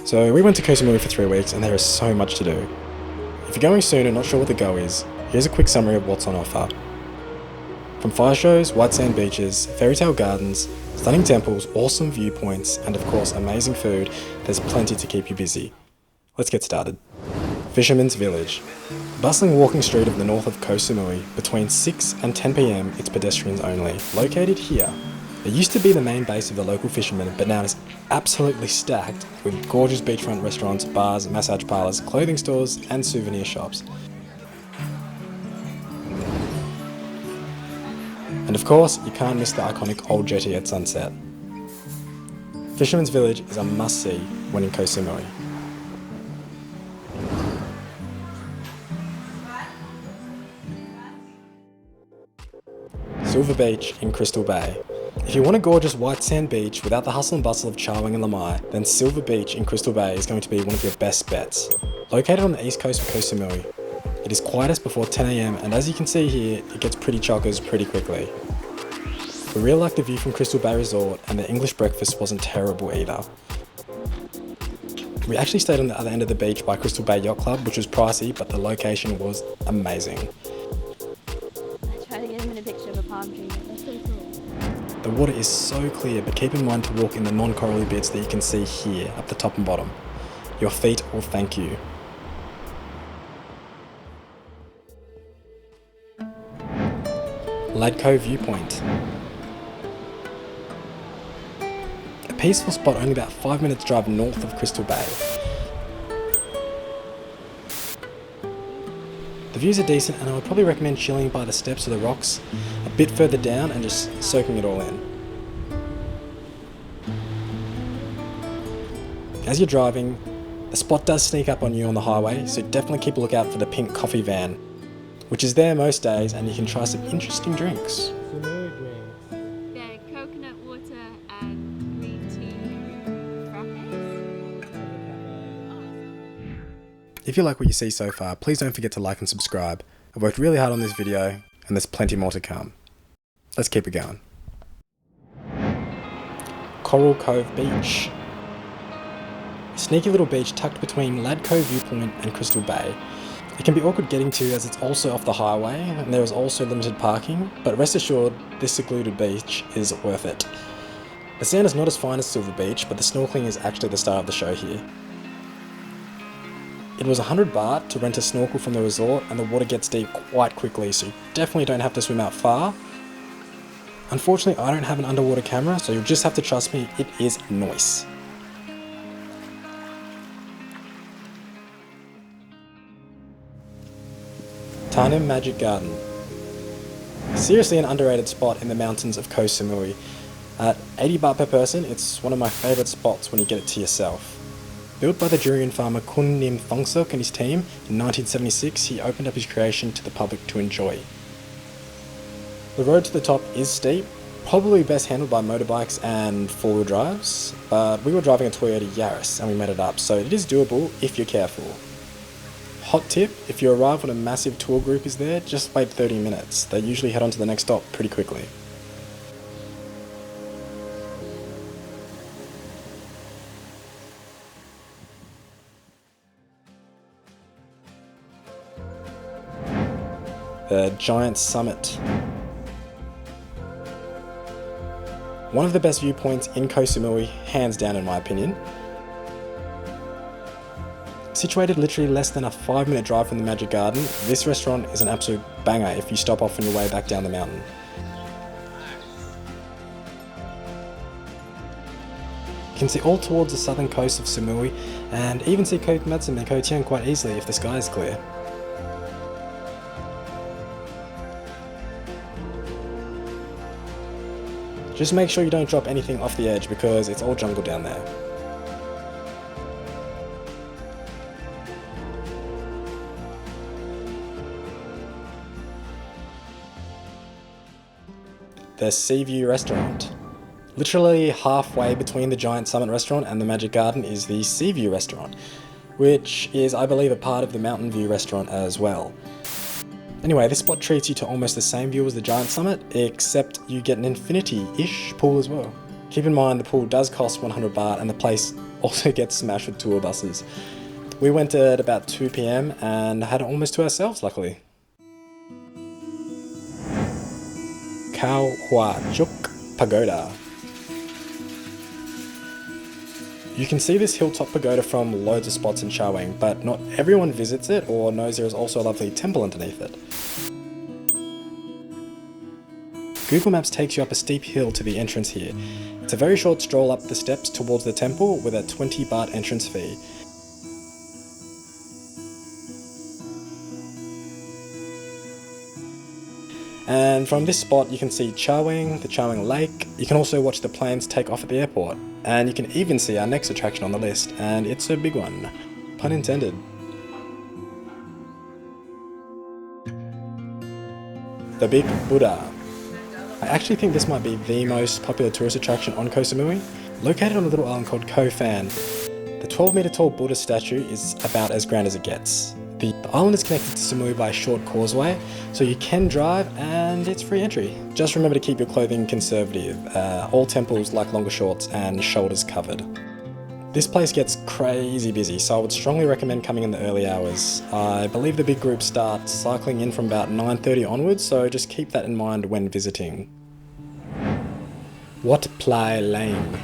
So we went to Koh Samui for 3 weeks and there is so much to do. If you're going soon and not sure what the go is, here's a quick summary of what's on offer. From fire shows, white sand beaches, fairy tale gardens, stunning temples, awesome viewpoints, and of course amazing food, there's plenty to keep you busy. Let's get started. Fisherman's Village. Bustling walking street of the north of Koh Samui, between 6 and 10 PM it's pedestrians only. Located here, it used to be the main base of the local fishermen, but now it's absolutely stacked with gorgeous beachfront restaurants, bars, massage parlours, clothing stores and souvenir shops. And of course, you can't miss the iconic old jetty at sunset. Fisherman's Village is a must-see when in Koh Samui. Silver Beach in Crystal Bay. If you want a gorgeous white sand beach without the hustle and bustle of Chaweng and Lamai, then Silver Beach in Crystal Bay is going to be one of your best bets. Located on the east coast of Koh Samui, it is quietest before 10 AM and as you can see here, it gets pretty chockers pretty quickly. We really liked the view from Crystal Bay Resort and the English breakfast wasn't terrible either. We actually stayed on the other end of the beach by Crystal Bay Yacht Club, which was pricey, but the location was amazing. I tried to get him in a picture of a palm tree, but that's so cool. The water is so clear, but keep in mind to walk in the non-corally bits that you can see here, up the top and bottom. Your feet will thank you. Koh View Point. A peaceful spot only about 5 minutes drive north of Crystal Bay. The views are decent and I would probably recommend chilling by the steps or the rocks a bit further down and just soaking it all in. As you're driving, the spot does sneak up on you on the highway, so definitely keep a lookout for the pink coffee van, which is there most days and you can try some interesting drinks. Yeah, coconut water and green tea frappes. If you like what you see so far, please don't forget to like and subscribe. I've worked really hard on this video and there's plenty more to come. Let's keep it going. Coral Cove Beach. A sneaky little beach tucked between Koh View Point and Crystal Bay. It can be awkward getting to as it's also off the highway and there is also limited parking, but rest assured this secluded beach is worth it. The sand is not as fine as Silver Beach, but the snorkeling is actually the star of the show here. It was 100 baht to rent a snorkel from the resort and the water gets deep quite quickly, so you definitely don't have to swim out far. Unfortunately I don't have an underwater camera, so you'll just have to trust me, it is nice. Tarnim Magic Garden. Seriously an underrated spot in the mountains of Koh Samui. At 80 baht per person, it's one of my favourite spots when you get it to yourself. Built by the durian farmer Kun Nim Thongsok and his team in 1976, he opened up his creation to the public to enjoy. The road to the top is steep, probably best handled by motorbikes and four-wheel drives, but we were driving a Toyota Yaris and we made it up, so it is doable if you're careful. Hot tip, if you arrive when a massive tour group is there, just wait 30 minutes. They usually head on to the next stop pretty quickly. The Giant Summit. One of the best viewpoints in Koh Samui, hands down in my opinion. Situated literally less than a 5-minute drive from the Magic Garden, this restaurant is an absolute banger if you stop off on your way back down the mountain. You can see all towards the southern coast of Samui and even see Koh Madsum and Koh Tiang quite easily if the sky is clear. Just make sure you don't drop anything off the edge because it's all jungle down there. The Sea View Restaurant. Literally halfway between the Giant Summit Restaurant and the Magic Garden is the Sea View Restaurant, which is, I believe, a part of the Mountain View Restaurant as well. Anyway, this spot treats you to almost the same view as the Giant Summit, except you get an infinity-ish pool as well. Keep in mind the pool does cost 100 baht and the place also gets smashed with tour buses. We went at about 2 PM and had it almost to ourselves, luckily. Khao Jook Pagoda. You can see this hilltop pagoda from loads of spots in Choeng, but not everyone visits it or knows there is also a lovely temple underneath it. Google Maps takes you up a steep hill to the entrance here. It's a very short stroll up the steps towards the temple with a 20 baht entrance fee. And from this spot you can see Choeng, the Choeng Lake. You can also watch the planes take off at the airport. And you can even see our next attraction on the list, and it's a big one. Pun intended. The Big Buddha. I actually think this might be the most popular tourist attraction on Koh Samui. Located on a little island called Koh Phan, the 12-metre tall Buddha statue is about as grand as it gets. The island is connected to Samui by a short causeway, so you can drive and it's free entry. Just remember to keep your clothing conservative. All temples like longer shorts and shoulders covered. This place gets crazy busy, so I would strongly recommend coming in the early hours. I believe the big group starts cycling in from about 9:30 onwards, so just keep that in mind when visiting. Wat Plai Laem,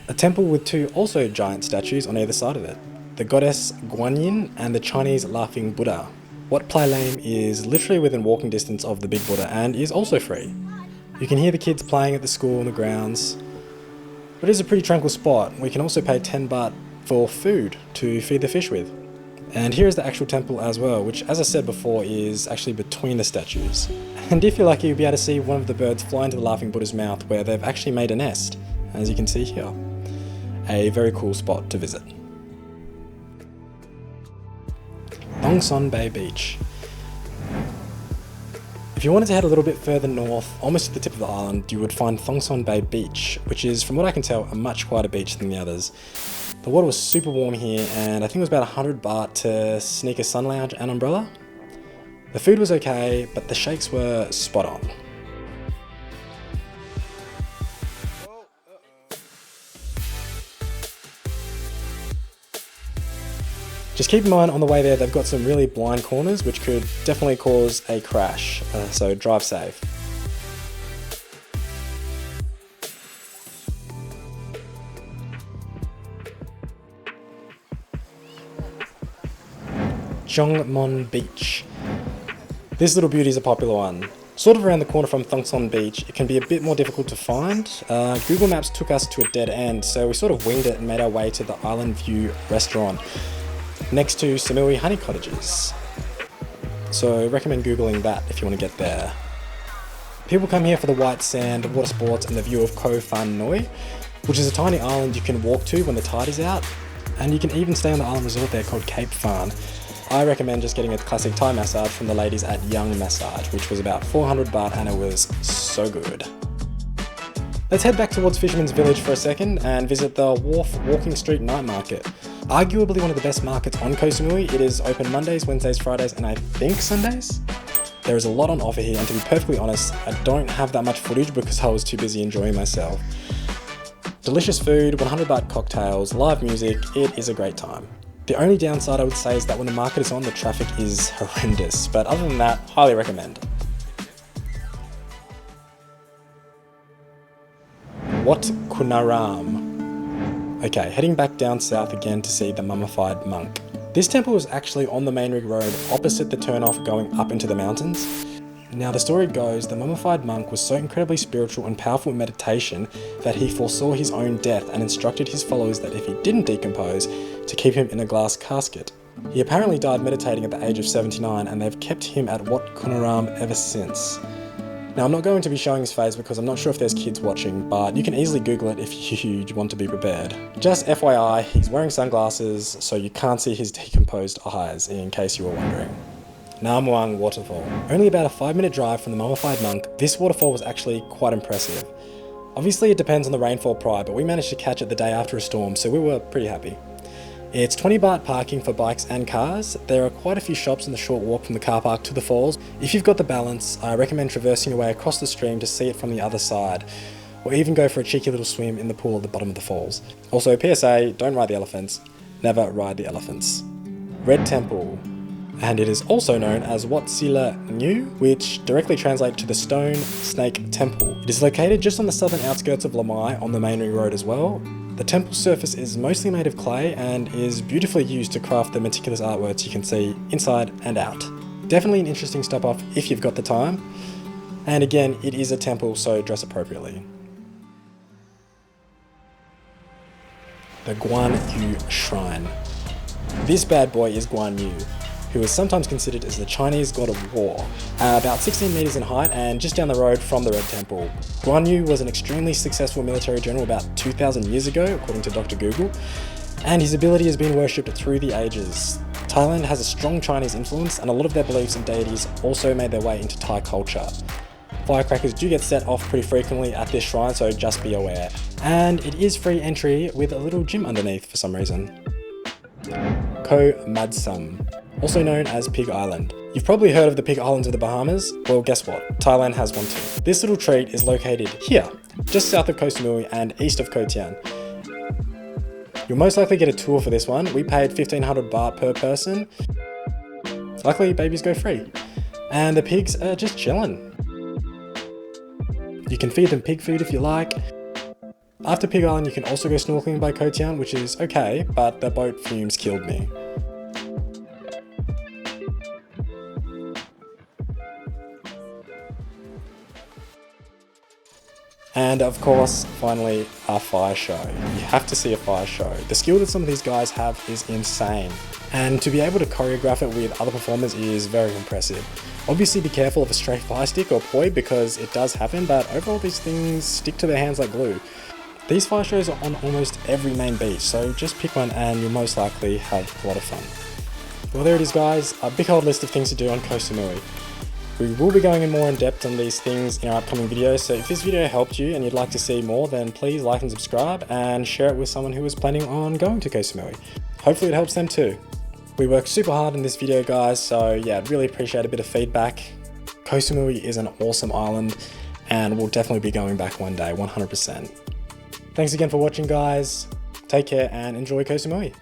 a temple with two also giant statues on either side of it. The goddess Guan Yin and the Chinese laughing Buddha. Wat Plai Laem is literally within walking distance of the big Buddha and is also free. You can hear the kids playing at the school on the grounds. But it is a pretty tranquil spot. We can also pay 10 baht for food to feed the fish with. And here is the actual temple as well, which as I said before is actually between the statues. And if you're lucky you'll be able to see one of the birds fly into the laughing Buddha's mouth where they've actually made a nest, as you can see here. A very cool spot to visit. Thongson Bay Beach. If you wanted to head a little bit further north, almost to the tip of the island, you would find Thongson Bay Beach, which is, from what I can tell, a much quieter beach than the others. The water was super warm here, and I think it was about 100 baht to sneak a sun lounge and umbrella. The food was okay, but the shakes were spot on. Just keep in mind on the way there they've got some really blind corners which could definitely cause a crash, so drive safe. Choengmon Beach. This little beauty is a popular one. Sort of around the corner from Thongson Beach, it can be a bit more difficult to find. Google Maps took us to a dead end, so we sort of winged it and made our way to the Island View restaurant next to Samui honey cottages. So recommend Googling that if you want to get there. People come here for the white sand, water sports and the view of Koh Phan Noi, which is a tiny island you can walk to when the tide is out, and you can even stay on the island resort there called Cape Phan. I recommend just getting a classic Thai massage from the ladies at Young Massage, which was about 400 baht and it was so good. Let's head back towards Fisherman's Village for a second and visit the Wharf Walking Street Night Market. Arguably one of the best markets on Koh Samui. It is open Mondays, Wednesdays, Fridays and I think Sundays. There is a lot on offer here, and to be perfectly honest, I don't have that much footage because I was too busy enjoying myself. Delicious food, 100 baht cocktails, live music, it is a great time. The only downside I would say is that when the market is on, the traffic is horrendous, but other than that, highly recommend. Wat Kunaram. Okay, heading back down south again to see the Mummified Monk. This temple was actually on the main rig road opposite the turnoff going up into the mountains. Now the story goes, the Mummified Monk was so incredibly spiritual and powerful in meditation that he foresaw his own death and instructed his followers that if he didn't decompose, to keep him in a glass casket. He apparently died meditating at the age of 79 and they've kept him at Wat Kunaram ever since. Now I'm not going to be showing his face because I'm not sure if there's kids watching, but you can easily Google it if you want to be prepared. Just FYI, he's wearing sunglasses so you can't see his decomposed eyes, in case you were wondering. Now Muang Waterfall. Only about a 5-minute drive from the Mummified Monk, this waterfall was actually quite impressive. Obviously it depends on the rainfall prior, but we managed to catch it the day after a storm, so we were pretty happy. It's 20 baht parking for bikes and cars. There are quite a few shops in the short walk from the car park to the falls. If you've got the balance, I recommend traversing your way across the stream to see it from the other side. or even go for a cheeky little swim in the pool at the bottom of the falls. Also, PSA, don't ride the elephants, never ride the elephants. Red Temple, and it is also known as Wat Plai Laem, which directly translates to the Stone Snake Temple. It is located just on the southern outskirts of Lamai on the main ring road as well. The temple surface is mostly made of clay and is beautifully used to craft the meticulous artworks you can see inside and out. Definitely an interesting stop off if you've got the time. And again, it is a temple, so dress appropriately. The Guan Yu Shrine. This bad boy is Guan Yu, who is sometimes considered as the Chinese god of war. About 16 meters in height and just down the road from the Red Temple. Guan Yu was an extremely successful military general about 2,000 years ago, according to Dr. Google, and his ability has been worshipped through the ages. Thailand has a strong Chinese influence, and a lot of their beliefs and deities also made their way into Thai culture. Firecrackers do get set off pretty frequently at this shrine, so just be aware. And it is free entry with a little gym underneath for some reason. Koh Madsum, also known as Pig Island. You've probably heard of the Pig Islands of the Bahamas. Well, guess what? Thailand has one too. This little treat is located here, just south of Koh Samui and east of Koh Thian. You'll most likely get a tour for this one. We paid 1,500 baht per person. Luckily, babies go free. And the pigs are just chilling. You can feed them pig food if you like. After Pig Island, you can also go snorkeling by Koh Thian, which is okay, but the boat fumes killed me. And of course, finally, a fire show. You have to see a fire show. The skill that some of these guys have is insane. And to be able to choreograph it with other performers is very impressive. Obviously be careful of a stray fire stick or poi because it does happen, but overall these things stick to their hands like glue. These fire shows are on almost every main beach, so just pick one and you'll most likely have a lot of fun. Well, there it is guys, a big old list of things to do on Koh Samui. We will be going in more in depth on these things in our upcoming videos, so if this video helped you and you'd like to see more, then please like and subscribe and share it with someone who is planning on going to Koh Samui. Hopefully it helps them too. We worked super hard in this video guys, so yeah, I'd really appreciate a bit of feedback. Koh Samui is an awesome island and we'll definitely be going back one day, 100%. Thanks again for watching guys, take care and enjoy Koh Samui.